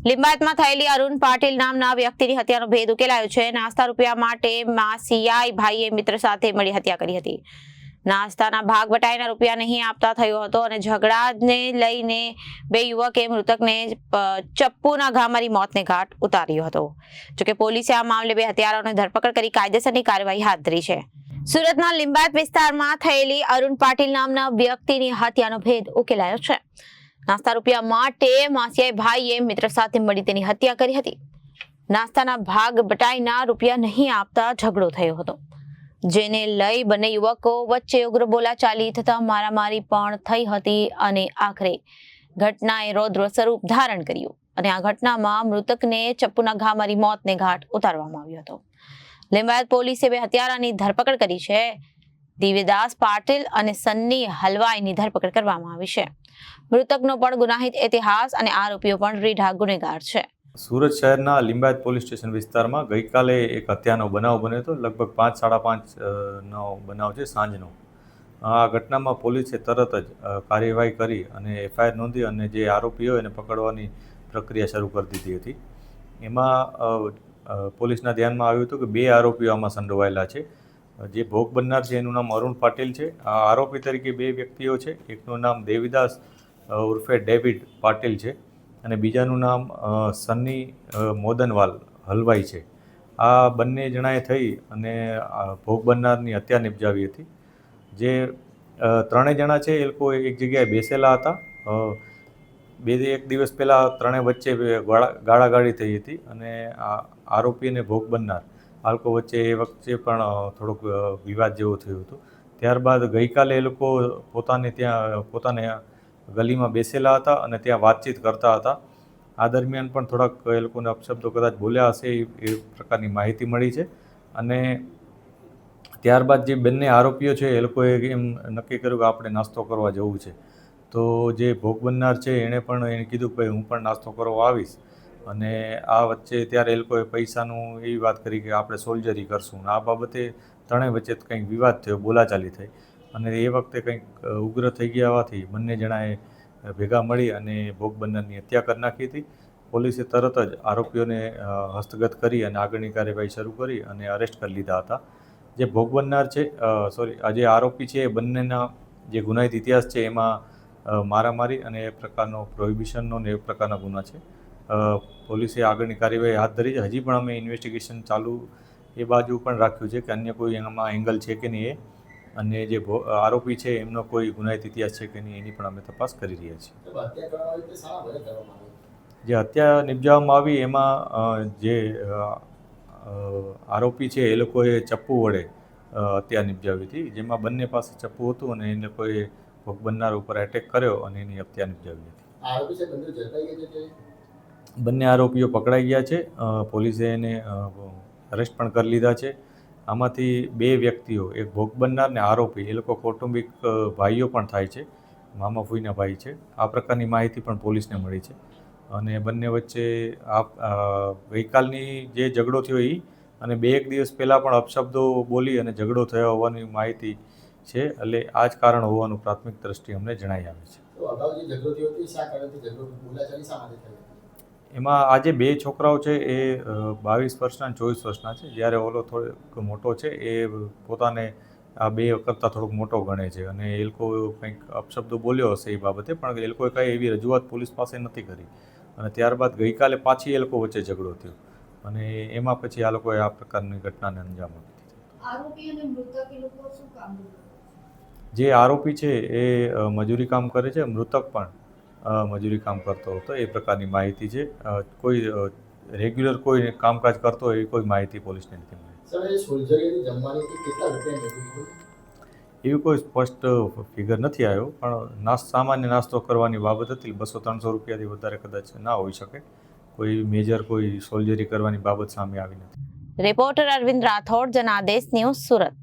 લિંબાયતમાં થયેલી અરુણ પાટીલ નામના વ્યક્તિની હત્યાનો ભેદ ઉકેલાયો છે। નાસ્તા રૂપિયા માટે માસિયાઈ ભાઈએ મિત્ર સાથે મળી હત્યા કરી હતી। નાસ્તાના ભાગ બટાઈના રૂપિયા નહીં આપતા થયો હતો અને ઝઘડાને લઈને બે યુવકે મૃતકને ચપ્પુના ઘા મારી મોતને ઘાટ ઉતાર્યો હતો। જોકે પોલીસે આ મામલે બે હત્યારાઓની ધરપકડ કરી કાયદેસરની કાર્યવાહી હાથ ધરી છે। સુરતના લિંબાયત વિસ્તારમાં થયેલી અરુણ પાટીલ નામના વ્યક્તિની હત્યાનો ભેદ ઉકેલાયો છે। નાસ્તા રૂપિયા માટે માસિયાઈ ભાઈએ મિત્ર સાથે મળી તેની હત્યા કરી હતી। નાસ્તાના ભાગ બટાઈના રૂપિયા નહીં આપતા ઝઘડો થયો હતો, જેને લઈ બંને યુવકો વચ્ચે ઉગ્ર બોલાચાલી થતા મારામારી પણ થઈ હતી અને આખરે ઘટનાએ રૌદ્ર સ્વરૂપ ધારણ કર્યું અને આ ઘટનામાં મૃતકને ચપ્પુના ઘા મારી મોતને ઘાટ ઉતારવામાં આવ્યો હતો। લિંબાયત પોલીસે બે હત્યારાની ધરપકડ કરી છે। દિવ્યદાસ પાટીલ અને સન્ની હલવાઈની ધરપકડ કરવામાં આવી છે। મૃતકનો પણ ગુનાહિત ઇતિહાસ અને આરોપીઓ પણ રીઢા ગુનેગાર છે। સુરત શહેરના લિંબાયત પોલીસ સ્ટેશન વિસ્તારમાં ગઈકાલે એક હત્યાનો બનાવ બન્યો હતો। લગભગ 5:30નો બનાવ છે, સાંજનો। આ ઘટનામાં પોલીસે તરત જ કાર્યવાહી કરી અને એફઆઈઆર નોંધી અને જે આરોપીઓ એને પકડવાની પ્રક્રિયા શરૂ કરી દીધી હતી। એમાં પોલીસના ધ્યાનમાં આવ્યું હતું કે બે આરોપીઓ આમાં સંડોવાયેલા છે। જે ભોગ બનનાર છે એનું નામ અરુણ પાટીલ છે। આ આરોપી તરીકે બે વ્યક્તિઓ છે, એકનું નામ દેવીદાસ ઉર્ફે ડેવિડ પાટીલ છે અને બીજાનું નામ સન્ની મોદનવાલ હલવાઈ છે। આ બંને જણાએ થઈ અને ભોગ બનનારની હત્યા નિપજાવી હતી। જે ત્રણેય જણા છે એ લોકો એક જગ્યાએ બેસેલા હતા। એક દિવસ પહેલાં ત્રણેય વચ્ચે ગાળાગાળી થઈ હતી અને આરોપી અને ભોગ બનનાર આ લોકો વચ્ચે એ વખતે પણ થોડોક વિવાદ જેવો થયો હતો। ત્યારબાદ ગઈકાલે એ લોકો પોતાને ગલીમાં બેસેલા હતા અને ત્યાં વાતચીત કરતા હતા। આ દરમિયાન પણ થોડાક એ લોકોને અપશબ્દો કદાચ બોલ્યા હશે એ પ્રકારની માહિતી મળી છે અને ત્યારબાદ જે બંને આરોપીઓ છે એ લોકોએ એમ નક્કી કર્યું કે આપણે નાસ્તો કરવા જવું છે। તો જે ભોગ બનનાર છે એણે પણ એને કીધું કે ભાઈ હું પણ નાસ્તો કરવા આવીશ અને આ વચ્ચે ત્યારે એ લોકોએ પૈસાનું એવી વાત કરી કે આપણે સોલ્જરી કરશું। આ બાબતે ત્રણેય વચ્ચે કંઈક વિવાદ થયો, બોલાચાલી થઈ અને એ વખતે કંઈક ઉગ્ર થઈ ગયા હોવાથી બંને જણાએ ભેગા મળી અને ભોગ બનનારની હત્યા કરી નાખી હતી। પોલીસે તરત જ આરોપીઓને હસ્તગત કરી અને આગળની કાર્યવાહી શરૂ કરી અને અરેસ્ટ કરી લીધા હતા। જે ભોગ બનનાર છે જે આરોપી છે એ બંનેના જે ગુનાહિત ઇતિહાસ છે એમાં મારામારી અને એ પ્રકારનો પ્રોહિબિશનનો ને એ પ્રકારના ગુના છે। પોલીસે આગળની કાર્યવાહી હાથ ધરી છે। હજી પણ અમે ઇન્વેસ્ટિગેશન ચાલુ એ બાજુ પણ રાખ્યું છે કે અન્ય કોઈ એમાં એંગલ છે કે નહીં અને જે આરોપી છે એમનો કોઈ ગુનાહિત ઇતિહાસ છે કે નહીં એની પણ અમે તપાસ કરી રહ્યા છીએ। જે હત્યા નિપજાવવામાં આવી એમાં જે આરોપી છે એ લોકોએ ચપ્પુ વડે હત્યા નિપજાવી હતી, જેમાં બંને પાસે ચપ્પુ હતું અને એ લોકોએ ભોગ બનનાર ઉપર એટેક કર્યો અને એની હત્યા નિપજાવી હતી। બંને આરોપીઓ પકડાઈ ગયા છે। પોલીસે એને અરેસ્ટ પણ કરી લીધા છે। આમાંથી બે વ્યક્તિઓ, એક ભોગ બનનાર ને આરોપી, એ લોકો કૌટુંબિક ભાઈઓ પણ થાય છે, મામા ફૂઈના ભાઈ છે। આ પ્રકારની માહિતી પણ પોલીસને મળી છે અને બંને વચ્ચે ગઈકાલની જે ઝઘડો થયો એ અને એક દિવસ પહેલાં પણ અપશબ્દો બોલી અને ઝઘડો થયો હોવાની માહિતી છે। એટલે આ જ કારણ હોવાનું પ્રાથમિક દ્રષ્ટિએ અમને જણાઈ આવે છે। એમાં આજે બે છોકરાઓ છે એ 22 વર્ષના અને 24 વર્ષના છે, જ્યારે ઓલો થોડોક મોટો છે એ પોતાને આ બે કરતાં થોડોક મોટો ગણે છે અને એ લોકો કંઈક અપશબ્દો બોલ્યો હશે એ બાબતે, પણ એ લોકોએ કંઈ એવી રજૂઆત પોલીસ પાસે નથી કરી અને ત્યારબાદ ગઈકાલે પાછી એ લોકો વચ્ચે ઝઘડો થયો અને એમાં પછી આ લોકોએ આ પ્રકારની ઘટનાને અંજામ આપ્યો। જે આરોપી છે એ મજૂરી કામ કરે છે, મૃતક પણ મજૂરી કામ કરતો હતો એ પ્રકારની માહિતી છે। કોઈ રેગ્યુલર કોઈ કામકાજ કરતો હોય એવી કોઈ માહિતી પોલીસને નથી મળી। એવી કોઈ સ્પષ્ટ ફિગર નથી આવ્યો, પણ સામાન્ય નાસ્તો કરવાની બાબત હતી। 200-300 રૂપિયાથી વધારે કદાચ ના હોઈ શકે। કોઈ મેજર કોઈ સોલ્જરી કરવાની બાબત સામે આવી નથી। Reporter Arvind Rathod, Janadesh news, Surat.